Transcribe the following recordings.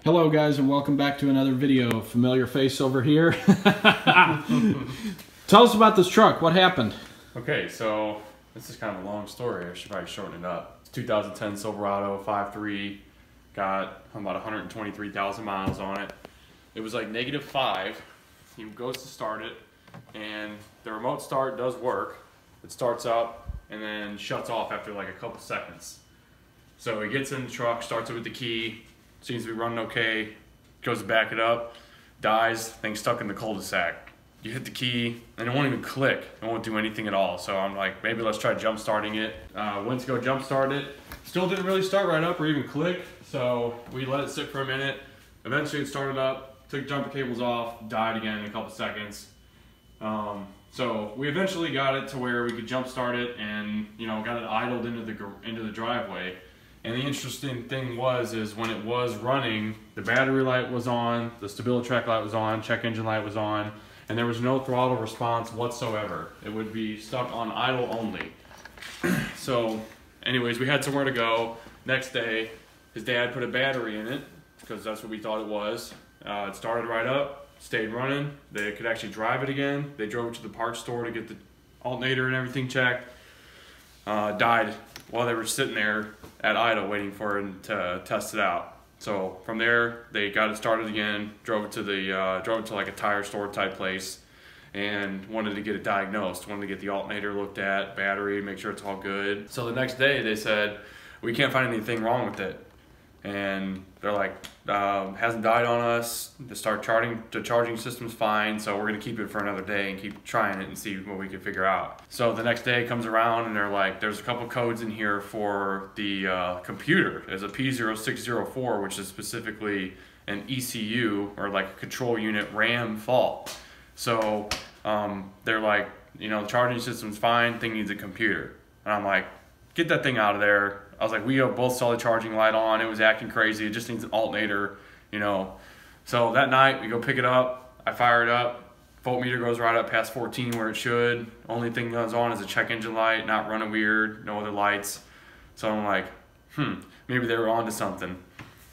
Hello guys, and welcome back to another video. Familiar face over here. Tell us about this truck. What happened? Okay, so this is kind of a long story. I should probably shorten it up. It's 2010 Silverado 5.3. Got about 123,000 miles on it. It was like -5. He goes to start it, and the remote start does work. It starts up and then shuts off after like a couple seconds. So he gets in the truck, starts it with the key. Seems to be running okay, goes to back it up, dies, thing's stuck in the cul-de-sac. You hit the key, and it won't even click. It won't do anything at all. So I'm like, maybe let's try jump starting it. Went to go jump start it. Still didn't really start right up or even click. So we let it sit for a minute. Eventually it started up, took jumper cables off, died again in a couple seconds. So we eventually got it to where we could jump start it and, you know, got it idled into the driveway. And the interesting thing is when it was running, the battery light was on, the stability track light was on, check engine light was on, and there was no throttle response whatsoever. It would be stuck on idle only. So anyways, we had somewhere to go. Next day, his dad put a battery in it, because that's what we thought it was. It started right up, stayed running. They could actually drive it again. They drove it to the parts store to get the alternator and everything checked. Died while they were sitting there at idle waiting for him to test it out. So from there they got it started again, drove it to like a tire store type place, and wanted to get it diagnosed, wanted to get the alternator looked at, battery, make sure it's all good. So the next day they said, we can't find anything wrong with it. And they're like, hasn't died on us. The charging system's fine, so we're gonna keep it for another day and keep trying it and see what we can figure out. So the next day comes around and they're like, there's a couple codes in here for the computer. There's a P0604, which is specifically an ECU, or like a control unit RAM fault. So they're like, you know, the charging system's fine, thing needs a computer. And I'm like, get that thing out of there. I was like, we both saw the charging light on. It was acting crazy. It just needs an alternator, you know. So that night, we go pick it up. I fire it up. Voltmeter goes right up past 14 where it should. Only thing that goes on is a check engine light, not running weird, no other lights. So I'm like, maybe they were onto something.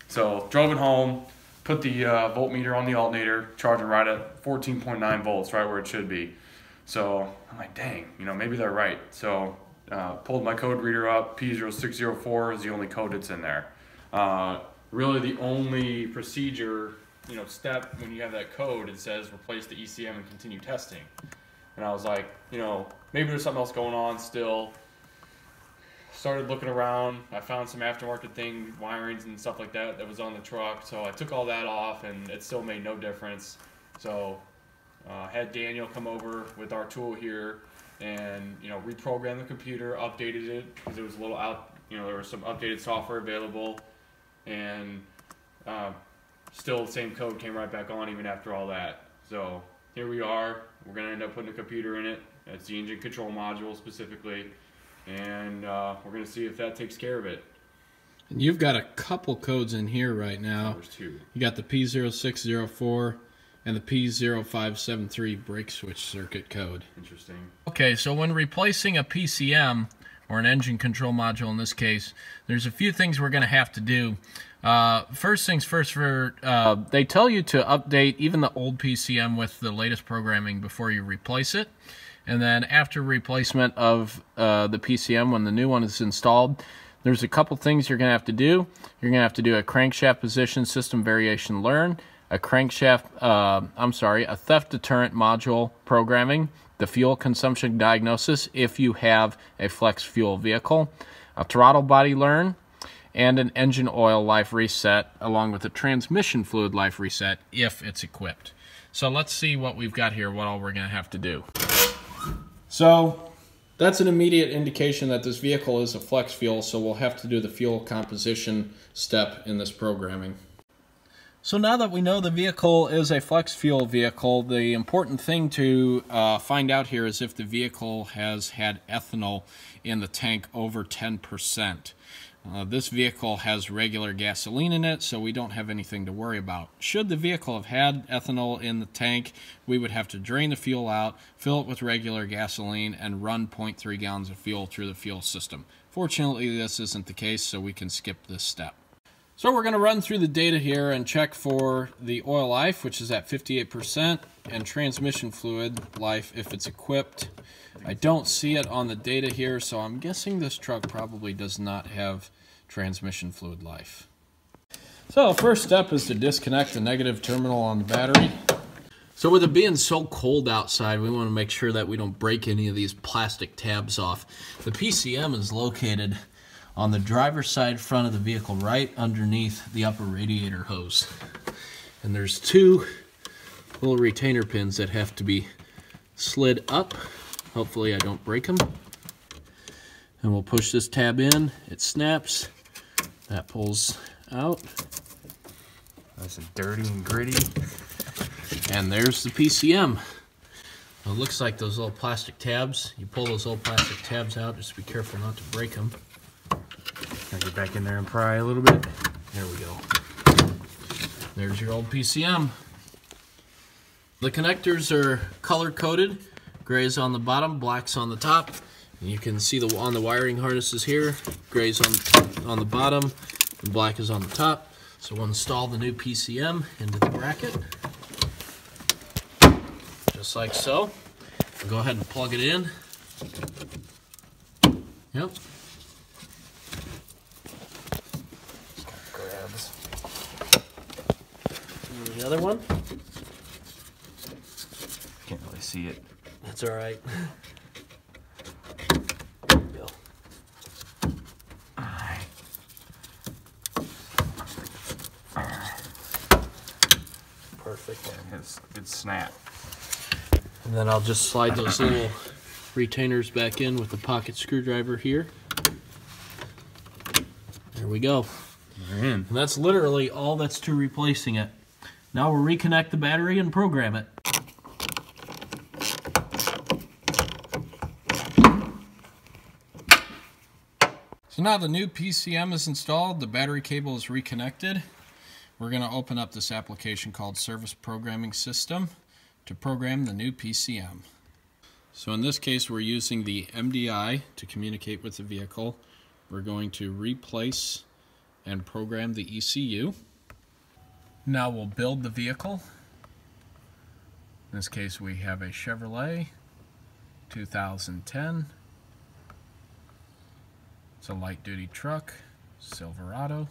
So drove it home, put the voltmeter on the alternator, charging right at 14.9 volts, right where it should be. So I'm like, dang, you know, maybe they're right. So pulled my code reader up. P0604 is the only code that's in there. Really the only procedure, you know, step when you have that code, it says replace the ECM and continue testing. And I was like, you know, maybe there's something else going on still. Started looking around. I found some aftermarket wirings and stuff like that was on the truck. So I took all that off and it still made no difference. So had Daniel come over with our tool here and, you know, reprogrammed the computer, updated it because it was a little out, you know, there was some updated software available, and still the same code came right back on even after all that. So here we are. We're going to end up putting a computer in it. That's the engine control module specifically, and we're going to see if that takes care of it. And you've got a couple codes in here right now. There's two. You got the P0604 and the P0573 brake switch circuit code. Interesting. Okay, so when replacing a PCM, or an engine control module in this case, there's a few things we're going to have to do. First things first, they tell you to update even the old PCM with the latest programming before you replace it. And then after replacement of the PCM, when the new one is installed, there's a couple things you're going to have to do. You're going to have to do a crankshaft position system variation learn, a theft deterrent module programming, the fuel consumption diagnosis if you have a flex fuel vehicle, a throttle body learn, and an engine oil life reset, along with a transmission fluid life reset if it's equipped. So let's see what we've got here, what all we're going to have to do. So that's an immediate indication that this vehicle is a flex fuel, so we'll have to do the fuel composition step in this programming. So now that we know the vehicle is a flex fuel vehicle, the important thing to find out here is if the vehicle has had ethanol in the tank over 10%. This vehicle has regular gasoline in it, so we don't have anything to worry about. Should the vehicle have had ethanol in the tank, we would have to drain the fuel out, fill it with regular gasoline, and run 0.3 gallons of fuel through the fuel system. Fortunately, this isn't the case, so we can skip this step. So we're going to run through the data here and check for the oil life, which is at 58%, and transmission fluid life if it's equipped. I don't see it on the data here, so I'm guessing this truck probably does not have transmission fluid life. So first step is to disconnect the negative terminal on the battery. So with it being so cold outside, we want to make sure that we don't break any of these plastic tabs off. The PCM is located on the driver's side front of the vehicle, right underneath the upper radiator hose. And there's two little retainer pins that have to be slid up. Hopefully I don't break them. And we'll push this tab in, it snaps, that pulls out. Nice and dirty and gritty. And there's the PCM. It looks like those little plastic tabs. You pull those little plastic tabs out, just be careful not to break them. Can I get back in there and pry a little bit? There we go. There's your old PCM. The connectors are color-coded. Gray's on the bottom, black's on the top. And you can see on the wiring harnesses here, gray's on the bottom, and black is on the top. So we'll install the new PCM into the bracket. Just like so. We'll go ahead and plug it in. Yep. Grabs. And the other one. Can't really see it. That's all right. There we go. Perfect. Yeah, it's a good snap. And then I'll just slide those little retainers back in with the pocket screwdriver here. There we go. They're in. And that's literally all that's to replacing it. Now we'll reconnect the battery and program it. So now the new PCM is installed, the battery cable is reconnected. We're going to open up this application called Service Programming System to program the new PCM. So in this case we're using the MDI to communicate with the vehicle. We're going to replace and program the ECU. Now we'll build the vehicle. In this case we have a Chevrolet 2010. It's a light duty truck, Silverado.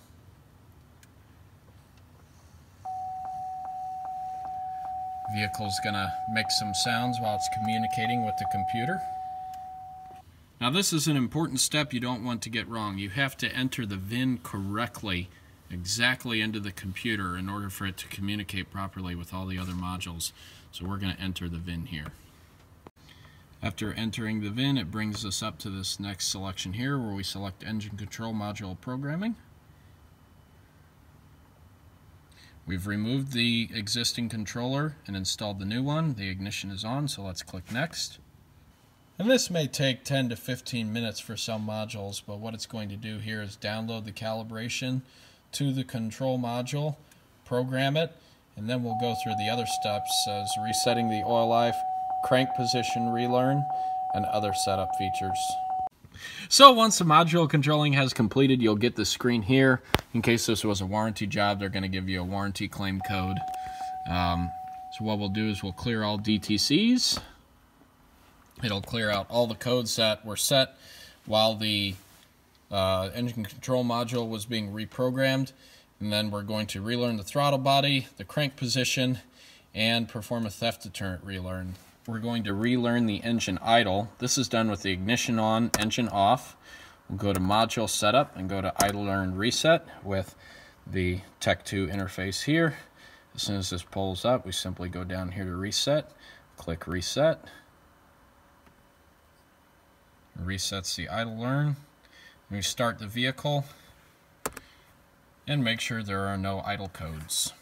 Vehicle's gonna make some sounds while it's communicating with the computer. Now this is an important step you don't want to get wrong. You have to enter the VIN correctly, exactly into the computer in order for it to communicate properly with all the other modules. So we're gonna enter the VIN here. After entering the VIN, it brings us up to this next selection here where we select Engine Control Module Programming. We've removed the existing controller and installed the new one. The ignition is on, so let's click Next. And this may take 10 to 15 minutes for some modules, but what it's going to do here is download the calibration to the control module, program it, and then we'll go through the other steps as resetting the oil life, crank position relearn, and other setup features. So once the module controlling has completed, you'll get the screen here. In case this was a warranty job, they're going to give you a warranty claim code. So what we'll do is we'll clear all DTCs. It'll clear out all the codes that were set while the engine control module was being reprogrammed. And then we're going to relearn the throttle body, the crank position, and perform a theft deterrent relearn. We're going to relearn the engine idle. This is done with the ignition on, engine off. We'll go to module setup and go to idle learn reset with the Tech 2 interface here. As soon as this pulls up, we simply go down here to reset, click reset. Resets the idle learn. We start the vehicle and make sure there are no idle codes.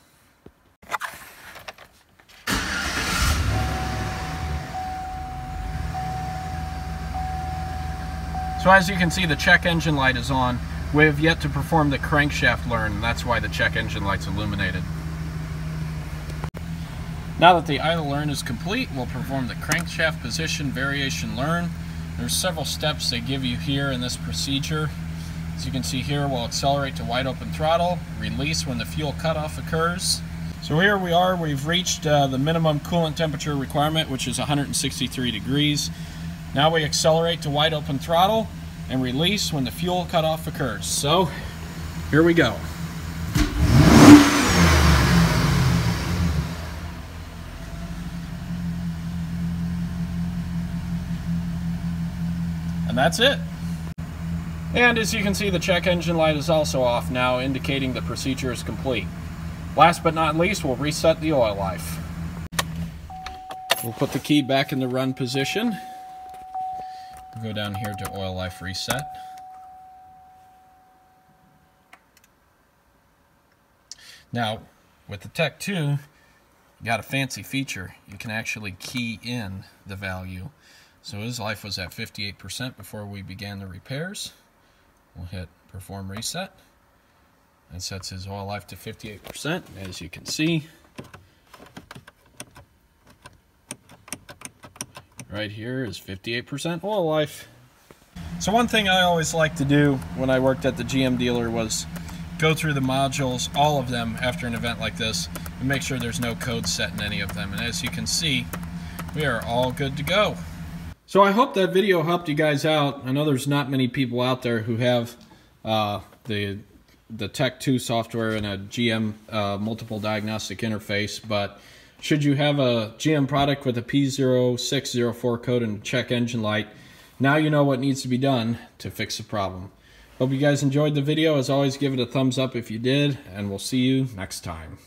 So as you can see, the check engine light is on. We have yet to perform the crankshaft learn, and that's why the check engine light's illuminated. Now that the idle learn is complete, we'll perform the crankshaft position variation learn. There's several steps they give you here in this procedure. As you can see here, we'll accelerate to wide open throttle, release when the fuel cutoff occurs. So here we are, we've reached the minimum coolant temperature requirement, which is 163 degrees. Now we accelerate to wide open throttle and release when the fuel cutoff occurs. So here we go. And that's it. And as you can see, the check engine light is also off now, indicating the procedure is complete. Last but not least, we'll reset the oil life. We'll put the key back in the run position. We'll go down here to oil life reset. Now, with the Tech 2, you got a fancy feature. You can actually key in the value. So his life was at 58% before we began the repairs. We'll hit perform reset. That sets his oil life to 58%, as you can see. Right here is 58% oil life. So one thing I always liked to do when I worked at the GM dealer was go through the modules, all of them, after an event like this, and make sure there's no code set in any of them. And as you can see, we are all good to go. So I hope that video helped you guys out. I know there's not many people out there who have the Tech 2 software and a GM multiple diagnostic interface, but should you have a GM product with a P0604 code and check engine light, now you know what needs to be done to fix the problem. Hope you guys enjoyed the video. As always, give it a thumbs up if you did, and we'll see you next time.